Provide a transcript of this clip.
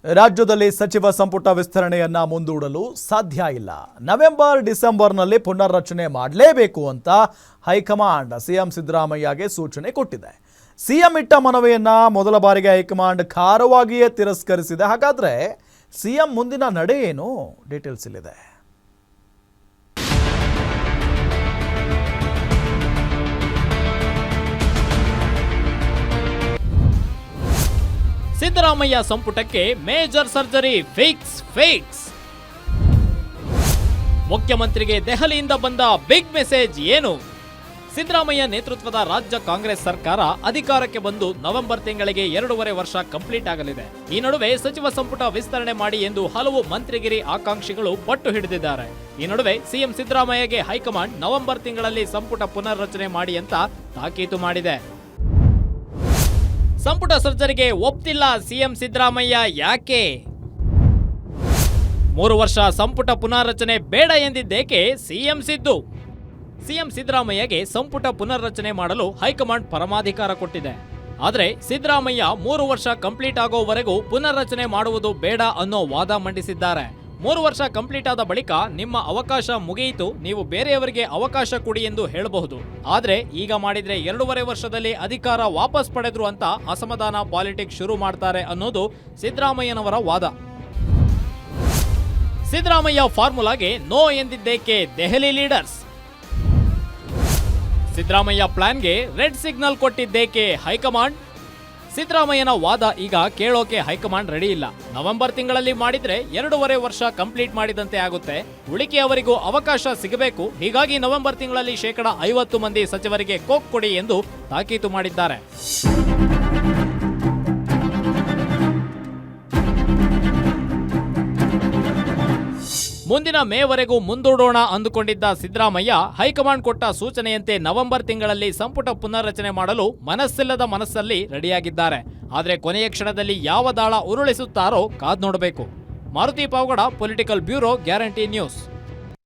ರಾಜ್ಯದಲ್ಲಿ ಸಚಿವ ಸಂಪುಟ ವಿಸ್ತರಣೆಯನ್ನ ಮುಂದೂಡಲು ಸಾಧ್ಯ ಇಲ್ಲ. ನವೆಂಬರ್ ಡಿಸೆಂಬರ್ನಲ್ಲಿ ಪುನರ್ರಚನೆ ಮಾಡಲೇಬೇಕು ಅಂತ ಹೈಕಮಾಂಡ್ ಸಿಎಂ ಸಿದ್ದರಾಮಯ್ಯಗೆ ಸೂಚನೆ ಕೊಟ್ಟಿದೆ. ಸಿಎಂ ಇಟ್ಟ ಮನವಿಯನ್ನ ಮೊದಲ ಬಾರಿಗೆ ಹೈಕಮಾಂಡ್ ಖಾರವಾಗಿಯೇ ತಿರಸ್ಕರಿಸಿದೆ. ಹಾಗಾದ್ರೆ ಸಿಎಂ ಮುಂದಿನ ನಡೆ ಏನು? ಡೀಟೇಲ್ಸ್ ಇಲ್ಲಿದೆ. ಸಿದ್ದರಾಮಯ್ಯ ಸಂಪುಟಕ್ಕೆ ಮೇಜರ್ ಸರ್ಜರಿ ಫಿಕ್ಸ್. ಮುಖ್ಯಮಂತ್ರಿಗೆ ದೆಹಲಿಯಿಂದ ಬಂದ ಬಿಗ್ ಮೆಸೇಜ್ ಏನು? ಸಿದ್ದರಾಮಯ್ಯ ನೇತೃತ್ವದ ರಾಜ್ಯ ಕಾಂಗ್ರೆಸ್ ಸರ್ಕಾರ ಅಧಿಕಾರಕ್ಕೆ ಬಂದು ನವೆಂಬರ್ ತಿಂಗಳಿಗೆ 2.5 ವರ್ಷ ಕಂಪ್ಲೀಟ್ ಆಗಲಿದೆ. ಈ ನಡುವೆ ಸಚಿವ ಸಂಪುಟ ವಿಸ್ತರಣೆ ಮಾಡಿ ಎಂದು ಹಲವು ಮಂತ್ರಿಗಿರಿ ಆಕಾಂಕ್ಷಿಗಳು ಪಟ್ಟು ಹಿಡಿದಿದ್ದಾರೆ. ಈ ನಡುವೆ ಸಿಎಂ ಸಿದ್ದರಾಮಯ್ಯಗೆ ಹೈಕಮಾಂಡ್ ನವೆಂಬರ್ ತಿಂಗಳಲ್ಲಿ ಸಂಪುಟ ಪುನರ್ರಚನೆ ಮಾಡಿ ಅಂತ ತಾಕೀತು ಮಾಡಿದೆ. ಸಂಪುಟ ಸರ್ಜರಿಗೆ ಒಪ್ತಿಲ್ಲ ಸಿಎಂ ಸಿದ್ದರಾಮಯ್ಯ, ಯಾಕೆ? 3 ವರ್ಷ ಸಂಪುಟ ಪುನರ್ರಚನೆ ಬೇಡ ಎಂದಿದ್ದೇಕೆ ಸಿಎಂ ಸಿದ್ದರಾಮಯ್ಯಗೆ ಸಂಪುಟ ಪುನರ್ರಚನೆ ಮಾಡಲು ಹೈಕಮಾಂಡ್ ಪರಮಾಧಿಕಾರ ಕೊಟ್ಟಿದೆ. ಆದರೆ ಸಿದ್ದರಾಮಯ್ಯ 3 ವರ್ಷ ಕಂಪ್ಲೀಟ್ ಆಗೋವರೆಗೂ ಪುನರ್ರಚನೆ ಮಾಡುವುದು ಬೇಡ ಅನ್ನೋ ವಾದ ಮಂಡಿಸಿದ್ದಾರೆ. 3 ವರ್ಷ ಕಂಪ್ಲೀಟ್ ಆದ ಬಳಿಕ ನಿಮ್ಮ ಅವಕಾಶ ಮುಗಿಯಿತು, ನೀವು ಬೇರೆಯವರಿಗೆ ಅವಕಾಶ ಕೊಡಿ ಎಂದು ಹೇಳಬಹುದು. ಆದ್ರೆ ಈಗ ಮಾಡಿದ್ರೆ 2.5 ವರ್ಷದಲ್ಲಿ ಅಧಿಕಾರ ವಾಪಸ್ ಪಡೆದ್ರು ಅಂತ ಅಸಮಾಧಾನ ಪಾಲಿಟಿಕ್ಸ್ ಶುರು ಮಾಡ್ತಾರೆ ಅನ್ನೋದು ಸಿದ್ದರಾಮಯ್ಯನವರ ವಾದ. ಸಿದ್ದರಾಮಯ್ಯ ಫಾರ್ಮುಲಾಗೆ ನೋ ಎಂದಿದ್ದೇಕೆ ದೆಹಲಿ ಲೀಡರ್ಸ್? ಸಿದ್ದರಾಮಯ್ಯ ಪ್ಲಾನ್ಗೆ ರೆಡ್ ಸಿಗ್ನಲ್ ಕೊಟ್ಟಿದ್ದೇಕೆ ಹೈಕಮಾಂಡ್? ಸಿದ್ದರಾಮಯ್ಯನ ವಾದ ಈಗ ಕೇಳೋಕೆ ಹೈಕಮಾಂಡ್ ರೆಡಿ ಇಲ್ಲ. ನವೆಂಬರ್ ತಿಂಗಳಲ್ಲಿ ಮಾಡಿದ್ರೆ 2.5 ವರ್ಷ ಕಂಪ್ಲೀಟ್ ಮಾಡಿದಂತೆ ಆಗುತ್ತೆ. ಉಳಿಕೆಯವರಿಗೂ ಅವಕಾಶ ಸಿಗಬೇಕು. ಹೀಗಾಗಿ ನವೆಂಬರ್ ತಿಂಗಳಲ್ಲಿ 50% ಮಂದಿ ಸಚಿವರಿಗೆ ಕೋಕ್ ಕೊಡಿ ಎಂದು ತಾಕೀತು ಮಾಡಿದ್ದಾರೆ. ಮುಂದಿನ ಮೇವರೆಗೂ ಮುಂದೂಡೋಣ ಅಂದುಕೊಂಡಿದ್ದ ಸಿದ್ದರಾಮಯ್ಯ ಹೈಕಮಾಂಡ್ ಕೊಟ್ಟ ಸೂಚನೆಯಂತೆ ನವೆಂಬರ್ ತಿಂಗಳಲ್ಲಿ ಸಂಪುಟ ಪುನರ್ರಚನೆ ಮಾಡಲು ಮನಸ್ಸಿಲ್ಲದ ಮನಸ್ಸಲ್ಲಿ ರೆಡಿಯಾಗಿದ್ದಾರೆ. ಆದರೆ ಕೊನೆಯ ಕ್ಷಣದಲ್ಲಿ ಯಾವ ದಾಳ ಉರುಳಿಸುತ್ತಾರೋ ಕಾದ್ ನೋಡಬೇಕು. Maruti Pavagada, political bureau, guarantee news.